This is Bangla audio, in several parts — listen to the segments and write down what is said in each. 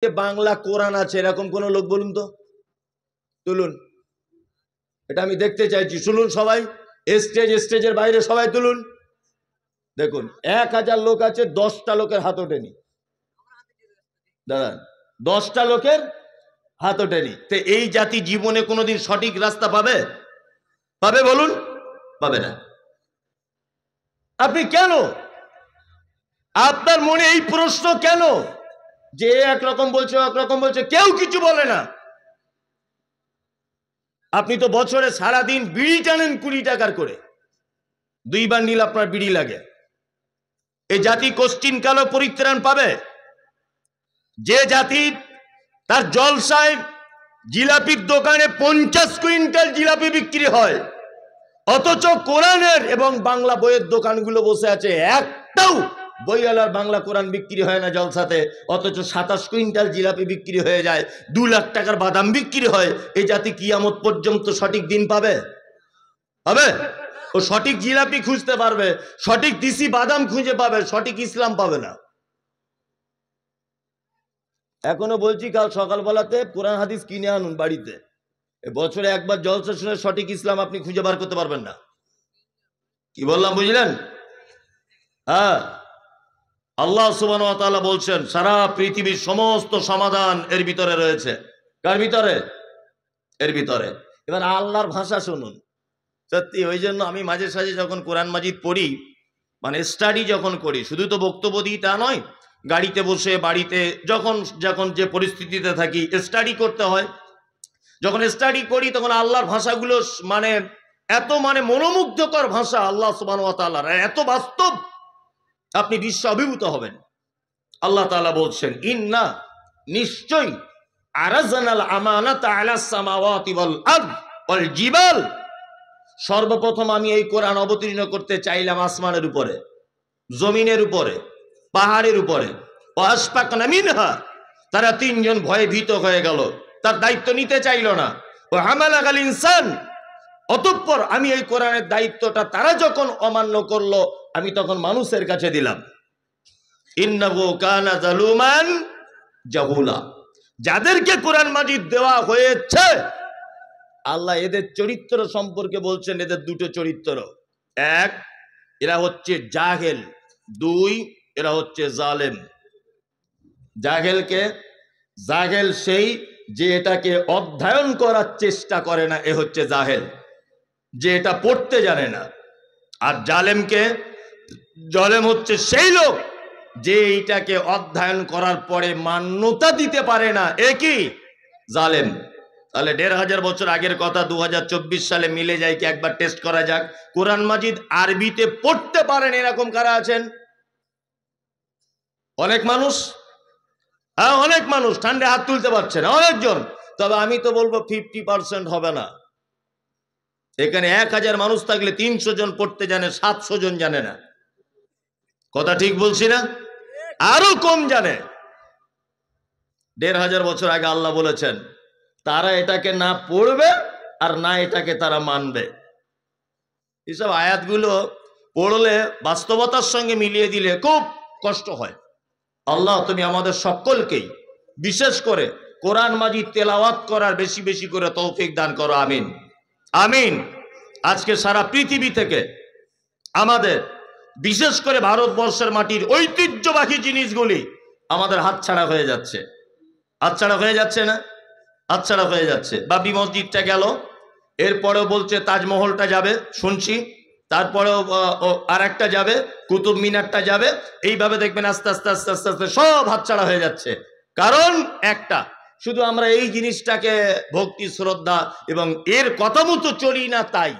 বাংলা কোরআন আছে এরকম কোন লোক বলুন তো, তুলুন। এটা আমি দেখতে চাইছি, শুনুন সবাই, স্টেজের বাইরে সবাই তুলুন। দেখুন 1000 লোক আছে, 10টা লোকের হাত ওঠেনি। দাঁড়ান, 10টা লোকের হাত ওঠেনি। তো এই জাতি জীবনে কোনোদিন সঠিক রাস্তা পাবে? পাবে বলুন? পাবে না। আপনি কেন, আপনার মনে এই প্রশ্ন কেন যে একরকম বলছে একরকম বলছে, কেউ কিছু বলে না? আপনি তো বছরে সারাদিন বিড়ি টানেন 20 টাকার করে, 2 বান্ডিল আপনার বিড়ি লাগে। এই জাতি কোশ্চিন কালো পরিত্রাণ পাবে? যে জাতি তার জলসায় জিলাপির দোকানে 50 কুইন্টাল জিলাপি বিক্রি হয়, অথচ কোরআনের এবং বাংলা বইয়ের দোকানগুলো বসে আছে, একটাও বইওয়ালার বাংলা কোরআন বিক্রি হয় না জলসাতে, অথচ 27 কুইন্টাল জিলাপি বিক্রি হয়ে যায়, 2 লাখ টাকার বাদাম বিক্রি হয়। এই জাতি কিয়ামত পর্যন্ত সঠিক দিন পাবে? পাবে? ও সঠিক জিলাপি খুঁজতে পারবে, সঠিক দিশি বাদাম খুঁজে পাবে, সঠিক ইসলাম পাবে না। এখনো বলছি, কাল সকালবেলাতে কোরআন হাদিস কিনে আনুন বাড়িতে। বছরে একবার জলসা শুনে সঠিক ইসলাম আপনি খুঁজে বার করতে পারবেন না। কি বললাম বুঝলেন? হ্যাঁ, আল্লাহ সুবহানাহু ওয়া তাআলা বলছেন সারা পৃথিবীর সমস্ত সমাধান এর ভিতরে রয়েছে। কার ভিতরে? এর ভিতরে। এবার আল্লাহর ভাষা শুনুন। সত্যি, ওই জন্য আমি মাঝে সাঝে যখন কোরআন মাজিদ পড়ি, মানে স্টাডি যখন করি, শুধু তো বক্তব্য দিই তা নয়, গাড়িতে বসে, বাড়িতে যখন যখন যে পরিস্থিতিতে থাকি স্টাডি করতে হয়। যখন স্টাডি করি তখন আল্লাহর ভাষাগুলো মানে এত মনোমুগ্ধকর ভাষা আল্লাহ সুবহানাহু ওয়া তাআলার, এত বাস্তব, আপনি বিশ্ব অভিভূত হবেন। আল্লাহ তাআলা বলছেন, ইন্না, নিশ্চয়, আরাজনাল আমানাতা আলাস সামাওয়াতি ওয়াল আরদ ওয়াল জিবাল, সর্বপ্রথম আমি এই কোরআন অবতীর্ণ করতে চাইলাম আসমানের উপরে, জমিনের উপরে, পাহাড়ের উপরে। ওয়াসফাকনা মিনহা, তারা 3 জন ভয়ে ভীত হয়ে গেল, তার দায়িত্ব নিতে চাইল না। ওয়া হামালাল ইনসান, অতঃপর আমি এই কোরআনের দায়িত্বটা তারা যখন অমান্য করলো, আমি তখন মানুষের কাছে দিলাম। ইন্নাহু কানা যালুমান জাহুলা, যাদেরকে কোরআন মাজিদ দেওয়া হয়েছে, আল্লাহ এদের চরিত্র সম্পর্কে বলছেন, এদের 2টো চরিত্র। 1, এরা হচ্ছে জাহেল। 2, এরা হচ্ছে জালেম। জাহেলকে, জাহেল সেই যে এটাকে অধ্যয়ন করার চেষ্টা করে না, এ হচ্ছে জাহেল, যে এটা পড়তে জানে না। আর জালেমকে, জালেম হচ্ছে সেই লোক যে এইটাকে অধ্যয়ন করার পরে মান্যতা দিতে পারে না, এ কি? জালেম। তাহলে 1500 বছর আগের কথা 2024 সালে মিলে যায় কি? একবার টেস্ট করা যাক। কোরআন মাজিদ আরবিতে পড়তে পারেন এরকম কারা আছেন? অনেক মানুষ। হ্যাঁ, অনেক মানুষ, ঠান্ডা হাত তুলতে পারছে না অনেকজন। তবে আমি তো বলবো 50% হবে না। এখানে 1000 মানুষ থাকলে 300 জন পড়তে জানে, 700 জন জানে না। কথা ঠিক বলছি না? আরো কম জানে। 1500 বছর আগে আল্লাহ বলেছেন তারা এটাকে না পড়বে আর না এটাকে তারা মানবে। এসব আয়াতগুলো পড়লে বাস্তবতার সঙ্গে মিলিয়ে দিলে খুব কষ্ট হয়। আল্লাহ তুমি আমাদের সকলকেই বিশেষ করে কোরআন মাজিদ তেলাওয়াত করার বেশি বেশি করে তৌফিক দান করো, আমিন আমিন। আজকে সারা পৃথিবী থেকে আমাদের, বিশেষ করে ভারতবর্ষের মাটির ঐতিহ্যবাহী জিনিসগুলি আমাদের হাতছাড়া হয়ে যাচ্ছে। হাতছাড়া হয়ে যাচ্ছে না? হাতছাড়া হয়ে যাচ্ছে। বাবরি মসজিদটা গেল, এরপরেও বলছে তাজমহলটা যাবে শুনছি, তারপরেও আর একটা যাবে, কুতুব মিনারটা যাবে। এইভাবে দেখবেন আস্তে আস্তে আস্তে আস্তে আস্তে সব হাতছাড়া হয়ে যাচ্ছে। কারণ একটা, শুধু আমরা এই জিনিসটাকে ভক্তি শ্রদ্ধা এবং এর কথা মতো চলি না, তাই।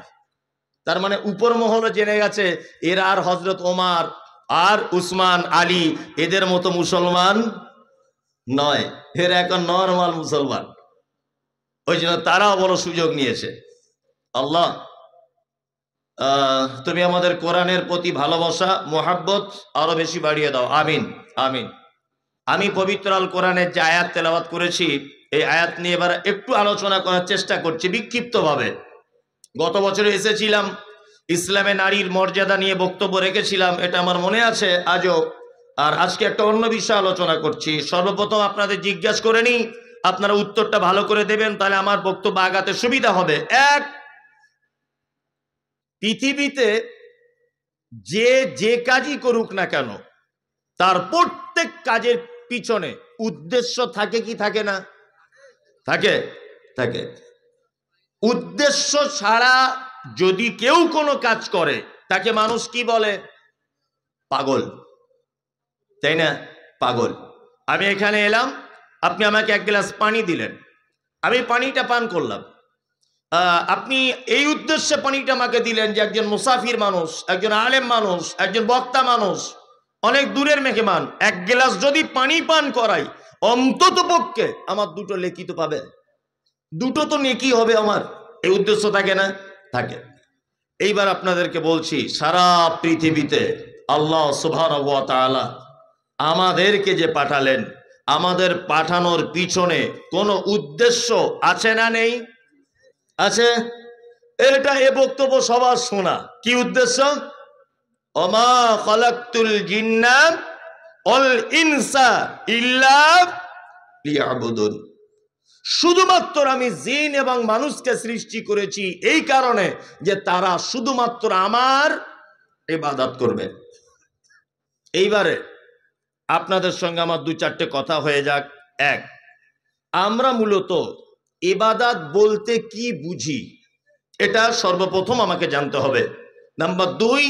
তার মানে উপর মহলে জেনে গেছে এরা আর হজরত ওমর আর উসমান আলী এদের মতো মুসলমান নয়, এরা এখন নরমাল মুসলমান। ওই জন্য তারাও বড় সুযোগ নিয়েছে। আল্লাহ তুমি আমাদের কোরআনের প্রতি ভালোবাসা, মোহাব্বত আরো বেশি বাড়িয়ে দাও, আমিন আমিন। আমি পবিত্র আল কোরআনের যে আয়াত তেলাওয়াত করেছি, এই আয়াত নিয়ে এবার একটু আলোচনা করার চেষ্টা করছি বিক্ষিপ্তভাবে। গত বছরে এসেছিলাম, ইসলামে নারীর মর্যাদা নিয়ে বক্তব্য রেখেছিলাম, এটা আমার মনে আছে আজও। আর আজকে একটা অন্য বিষয় আলোচনা করছি। সর্বপ্রথম আপনাদের জিজ্ঞাসা করে নিই, আপনারা উত্তরটা ভালো করে দেবেন, তাহলে আমার বক্তব্য আগাতে সুবিধা হবে। এক, পৃথিবীতে যে কাজই করুক না কেন, তার প্রত্যেক কাজের পিছনে উদ্দেশ্য থাকে কি থাকে না? থাকে, থাকে। উদ্দেশ্য ছাড়া যদি কেউ কোনো কাজ করে তাকে মানুষ কি বলে? পাগল, তাই না? পাগল। আমি এখানে এলাম, আপনি আমাকে এক গ্লাস পানি দিলেন, আমি পানিটা পান করলাম। আপনি এই উদ্দেশ্যে পানিটা আমাকে দিলেন যে একজন মুসাফির মানুষ, একজন আলেম মানুষ, একজন বক্তা মানুষ, অনেক দূরের মেহমান, এক গ্লাস যদি পানি পান করাই, অন্তত পক্ষে আমার দুটো নেকি তো পাবে, দুটো তো নেকি হবে আমার। এই উদ্দেশ্য থাকে না? থাকে। এইবার আপনাদেরকে বলছি, সারা পৃথিবীতে আল্লাহ সুবহানাহু ওয়া তাআলা আমাদেরকে যে পাঠালেন, আমাদের পাঠানোর পিছনে কোনো উদ্দেশ্য আছে না নেই? আছে। এটা এ বক্তব্য সবার শোনা। কি উদ্দেশ্য? ওমা খালাকতুল জিন্না ওয়াল ইনসা ইল্লা লিয়াবুদুন। শুধুমাত্র আমি জিন এবং মানুষকে সৃষ্টি করেছি এই কারণে যে তারা শুধুমাত্র আমার ইবাদত করবে। এইবারে আপনাদের সঙ্গে আমার দু চারটে কথা হয়ে যাক। এক, আমরা মূলত ইবাদত বলতে কি বুঝি, এটা সর্বপ্রথম আমাকে জানতে হবে। নাম্বার দুই,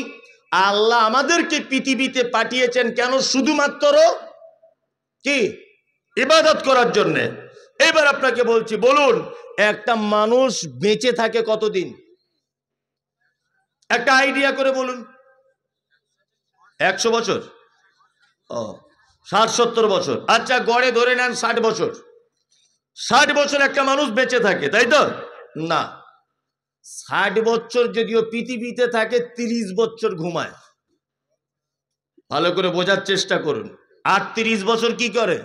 আল্লাহ আমাদেরকে পৃথিবীতে পাঠিয়েছেন কেন? শুধুমাত্র কি? ইবাদত করার জন্য। এবার আপনাকে বলছি, বলুন একটা মানুষ বেঁচে থাকে কতদিন? একটা আইডিয়া করে বলুন। 100 বছর? ও, 60-70 বছর। আচ্ছা, গড়ে ধরে নেন 60 বছর। 60 বছর একটা মানুষ বেঁচে থাকে, তাই তো? না, 60 বছর যদিও পৃথিবীতে থাকে, 30 বছর ঘুমায়। ভালো করে বোঝার চেষ্টা করুন। 38 বছর কি করে?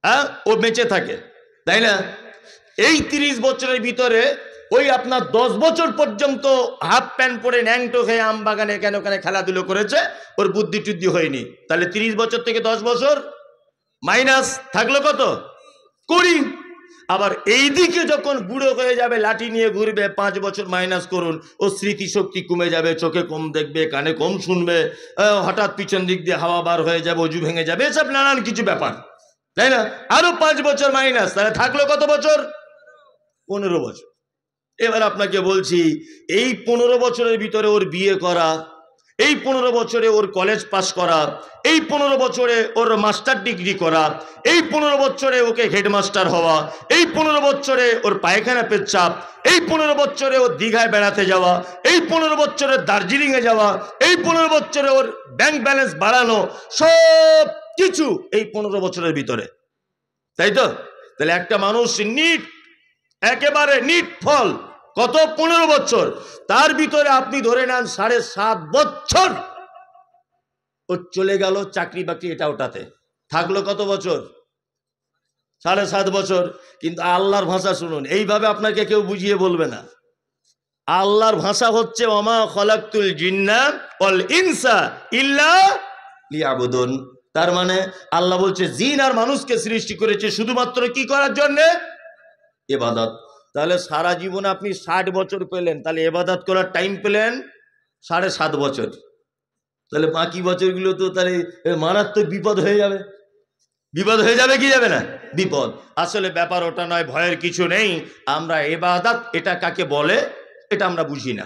হ্যাঁ, ও বেঁচে থাকে, তাই না? এই 30 বছরের ভিতরে ওই আপনার 10 বছর পর্যন্ত হাফ প্যান্ট পরে ন্যাংটো খেয়ে আম বাগানে কেন ওখানে খেলাধুলো করেছে, ওর বুদ্ধি টুদ্ধি হয়নি। তাহলে 30 বছর থেকে 10 বছর মাইনাস থাকলো কত? 20। আবার এই দিকে যখন বুড়ো হয়ে যাবে, লাঠি নিয়ে ঘুরবে, 5 বছর মাইনাস করুন, ও স্মৃতিশক্তি কমে যাবে, চোখে কম দেখবে, কানে কম শুনবে, হঠাৎ পিছন দিক দিয়ে হাওয়া বার হয়ে যাবে, অজু ভেঙে যাবে, এসব নানান কিছু ব্যাপার, তাই না? আরো 5 বছর মাইনাস, তাহলে থাকলো কত বছর? 15 বছর। এবার আপনাকে বলছি, এই 15 বছরের ভিতরে ওর বিয়ে করা, এই 15 বছরে ওর কলেজ পাস করা, এই 15 বছরে ওর মাস্টার ডিগ্রি করা, এই 15 বছরে ওকে হেডমাস্টার হওয়া, এই 15 বছরে ওর পায়খানা পেচ্ছাপ, এই 15 বছরে ওর দীঘায় বেড়াতে যাওয়া, এই 15 বছরে দার্জিলিংয়ে যাওয়া, এই 15 বছরে ওর ব্যাংক ব্যালেন্স বাড়ানো, সব কিছু এই 15 বছরের ভিতরে, তাই তো? তাহলে একটা মানুষ নিট, একেবারে নিট ফল কত? 15 বছর। তার ভিতরে আপনি ধরে নেন 7.5 বছর ও চলে গেল চাকরি বাকরি এটা ওটাতে, থাকলো কত বছর? 7.5 বছর। কিন্তু আল্লাহর ভাষা শুনুন, এইভাবে আপনাকে কেউ বুঝিয়ে বলবে না। আল্লাহর ভাষা হচ্ছে ওমা খালাকতুল জিন্না ওয়াল ইনসা ইল্লা লিয়াবুদুন। তার মানে আল্লাহ বলছে জিন আর মানুষকে সৃষ্টি করেছে শুধুমাত্র কি করার জন্য? ইবাদত। তাহলে সারা জীবনে আপনি 60 বছর পেলেন, তাহলে ইবাদত করার টাইম পেলেন 7.5 বছর। তাহলে বাকি বছরগুলো তো তাহলে মারাত্মক বিপদ হয়ে যাবে। বিপদ হয়ে যাবে কি যাবে না? বিপদ। আসলে ব্যাপার ওটা নয়, ভয়ের কিছু নেই। আমরা ইবাদত এটা কাকে বলে এটা আমরা বুঝি না।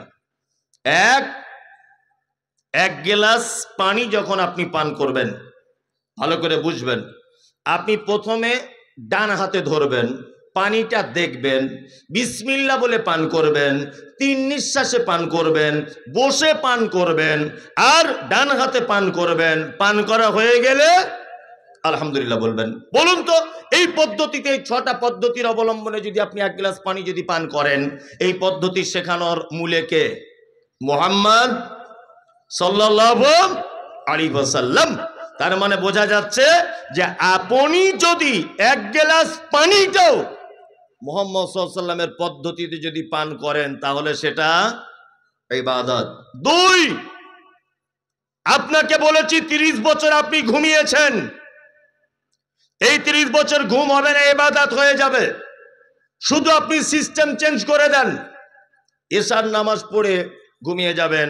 এক গ্লাস পানি যখন আপনি পান করবেন, ভালো করে বুঝবেন, আপনি প্রথমে ডান হাতে ধরবেন, পানিটা দেখবেন, বিসমিল্লাহ বলে পান করবেন, 3 নিঃশ্বাসে পান করবেন, বসে পান করবেন, আর ডান হাতে পান করবেন। পান করা হয়ে গেলে আলহামদুলিল্লাহ বলবেন। বলুন তো, এই পদ্ধতিতে 6টা পদ্ধতির অবলম্বনে যদি আপনি 1 গ্লাস পানি যদি পান করেন, এই পদ্ধতি শেখানোর মূলে কে? মুহাম্মদ সাল্লাল্লাহু আলাইহি ওয়াসাল্লাম। তার মানে বোঝা যাচ্ছে যে আপনি যদি 1 গ্লাস পানিটাও মুহাম্মদ সাল্লাল্লাহু আলাইহি ওয়াসাল্লামের পদ্ধতিতে যদি পান করেন, তাহলে সেটা ইবাদত। 2, আপনাকে বলেছি 30 বছর আপনি ঘুমিয়েছেন, এই 30 বছর ঘুম হবে না, ইবাদত হয়ে যাবে। শুধু আপনি সিস্টেম চেঞ্জ করে দেন, এশার নামাজ পড়ে ঘুমিয়ে যাবেন।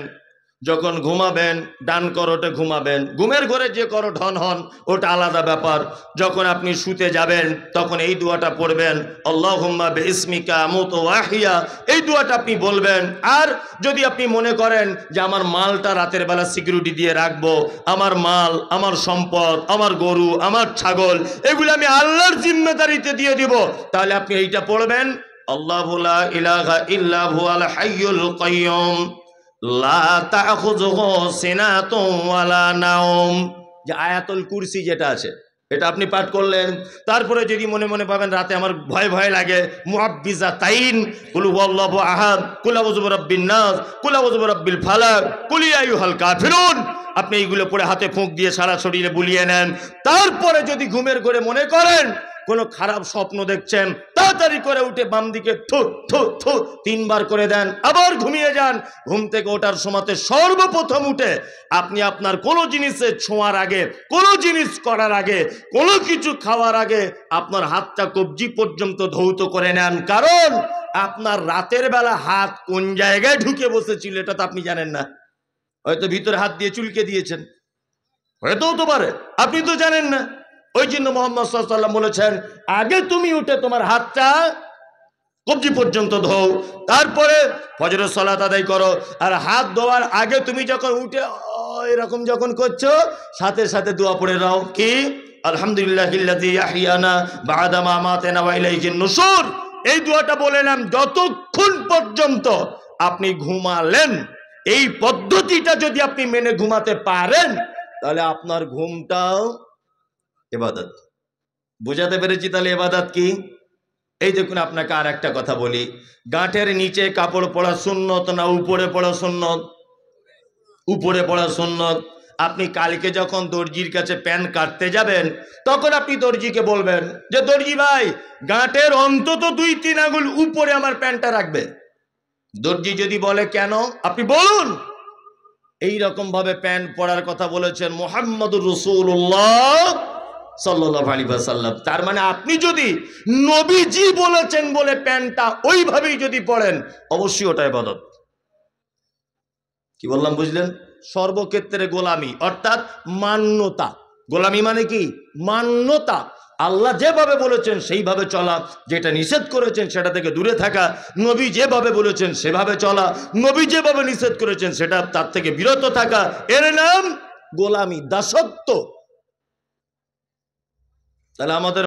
যখন ঘুমাবেন ডান করোটে ঘুমাবেন, ঘুমের ঘরে যে করোট হন ওটা আলাদা ব্যাপার। যখন আপনি শুতে যাবেন তখন এই দোয়াটা পড়বেন, আল্লাহুম্মা বিইসমিকা আমুতু ওয়া আহইয়া, এই দোয়াটা আপনি বলবেন। আর যদি আপনি মনে করেন যে আমার মালটা রাতের বেলা সিকিউরিটি দিয়ে রাখবো, আমার মাল, আমার সম্পদ, আমার গরু, আমার ছাগল, এগুলো আমি আল্লাহর জিম্মেদারিতে দিয়ে দিব, তাহলে আপনি এইটা পড়বেন, আল্লাহু লা ইলাহা ইল্লা হুয়াল হাইয়ুল কাইয়্যুম লা তাখুযুহু সিনাতুন ওয়ালা নাওম। যে আয়াতুল কুরসি যেটা আছে এটা আপনি পাঠ করলেন। তারপরে যদি মনে মনে ভাবেন রাতে আমার ভয় ভয় লাগে, মুআব্বিজাতাইন, কুল হুয়াল্লাহু আহাদ, কুল আউযু বিরাব্বিন নাস, কুল আউযু বিরাব্বিল ফালাক, কুল ইয়া আইয়ুহাল কাফিরুন, আপনি এইগুলো পড়ে হাতে ফুঁক দিয়ে সারা শরীরে বুলিয়ে নেন। তারপরে যদি ঘুমের ঘরে মনে করেন কোনো খারাপ স্বপ্ন দেখছেন, তাড়াতাড়ি করে উঠে বাম দিকে থু থু থু 3 বার করে দেন, আবার ঘুমিয়ে যান। ঘুম থেকে ওঠার সময়তে সর্বপ্রথম উঠে আপনি আপনার কোনো জিনিসে ছোঁয়ার আগে, কোনো জিনিস করার আগে, কোনো কিছু খাওয়ার আগে আপনার হাতটা কবজি পর্যন্ত ধৌত করে নেন। কারণ আপনার রাতের বেলা হাত কোন জায়গায় ঢুকে বসেছিল এটা তো আপনি জানেন না। হয়তো ভিতরে হাত দিয়ে চুলকে দিয়েছেন, হয়তো হতে পারে, আপনি তো জানেন না। ওই জন্য মুহাম্মদ সাল্লাল্লাহু আলাইহি ওয়াসাল্লাম বলেছেন আগে তুমি উঠে তোমার হাতটা কবজি পর্যন্ত ধোও, তারপরে ফজরের সালাত আদায় করো। আর হাত ধোয়ার আগে তুমি যখন উঠে এরকম যখন করছো, সাথে সাথে দোয়া পড়ে নাও, কি আলহামদুলিল্লাহিল্লাযী ইয়াহইয়ানা বা'দা মা আমাতানা ওয়া ইলাইহিন নুশুর। এই দোয়াটা বলেলাম যতক্ষণ পর্যন্ত আপনি ঘুমালেন। এই পদ্ধতিটা যদি আপনি মেনে ঘুমাতে পারেন তাহলে আপনার ঘুমটাও ইবাদত। বুঝাতে পেরেছি তাহলে ইবাদত কি? এই দেখুন আপনাকে আর একটা কথা বলি, গাঁটের নিচে কাপড় পরা সুন্নত না উপরে পড়া সুন্নত? উপরে পড়া সুন্নত। আপনি কালকে যখন দর্জির কাছে প্যান্ট কাটতে যাবেন তখন আপনি দর্জিকে বলবেন যে দর্জি ভাই গাঁটের অন্তত 2-3 আঙ্গুল উপরে আমার প্যান্টটা রাখবে। দর্জি যদি বলে কেন, আপনি বলুন এই রকম ভাবে প্যান্ট পরার কথা বলেছেন মুহাম্মদুর রাসূলুল্লাহ সাল্লাল্লাহু আলাইহি ওয়াসাল্লাম। তার মানে আপনি যদি নবীজি বলেছেন বলে প্যান্টটা ওইভাবেই যদি পড়েন অবশ্যই ওটা ইবাদত। কি বললাম বুঝলেন? সর্বক্ষেত্রে গোলামি অর্থাৎ মান্যতা। গোলামি মানে কি? মান্যতা। আল্লাহ যেভাবে বলেছেন সেইভাবে চলা, যেটা নিষেধ করেছেন সেটা থেকে দূরে থাকা, নবী যেভাবে বলেছেন সেভাবে চলা, নবী যেভাবে নিষেধ করেছেন সেটা তার থেকে বিরত থাকা, এর নাম গোলামি, দাসত্ব। তাহলে আমাদের